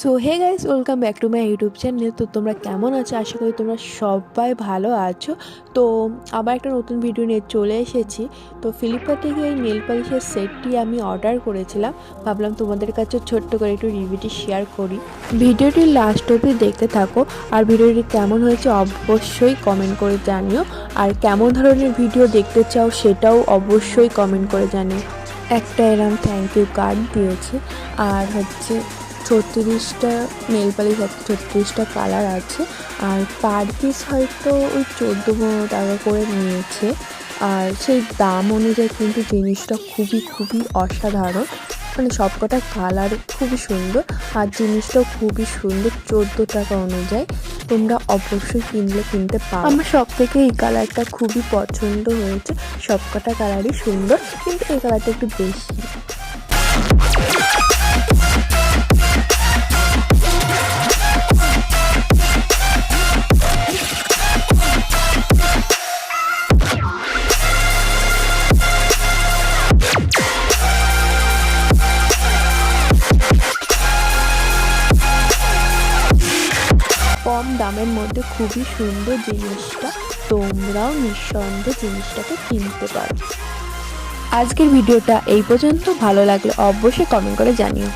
So hey guys, welcome back to my YouTube channel. তো তোমরা কেমন আছো? আশা করি তোমরা সবাই ভালো আছো। তো আবার একটা নতুন ভিডিও নিয়ে চলে এসেছি। তো ফ্লিপকার্ট থেকে এই নেল পালিশের সেটটি আমি অর্ডার করেছিলাম। ভাবলাম তোমাদের কাছে ছোট্ট করে একটু রিভিউটি শেয়ার করি। ভিডিওটি লাস্ট অবধি দেখতে থাকো। আর ভিডিওটি কেমন হয়েছে অবশ্যই কমেন্ট করে জানিও। আর কেমন ধরনের ভিডিও দেখতে চাও সেটাও অবশ্যই কমেন্ট করে জানিও। একটা এরম থ্যাংক ইউ কার্ড দিয়েছে। আর হচ্ছে 36টা নেল পালিশ আছে, 36টা কালার আছে। আর পার পিস হয়তো ওই 14-15 টাকা করে নিয়েছে। আর সেই দাম অনুযায়ী কিন্তু জিনিসটা খুবই অসাধারণ। মানে সবকটা কালার খুবই সুন্দর আর জিনিসটাও খুবই সুন্দর। 14 টাকা অনুযায়ী তোমরা অবশ্যই কিনতে পারো। আমার সব থেকে এই কালারটা খুবই পছন্দ হয়েছে। সবকটা কালারই সুন্দর, কিন্তু এই কালারটা একটু বেশি। কম দামের মধ্যে খুবই সুন্দর জিনিসটা, তোমরাও নিঃসন্দেহে জিনিসটাকে কিনতে পারো। আজকের ভিডিওটা এই পর্যন্ত। ভালো লাগলে অবশ্যই কমেন্ট করে জানিও।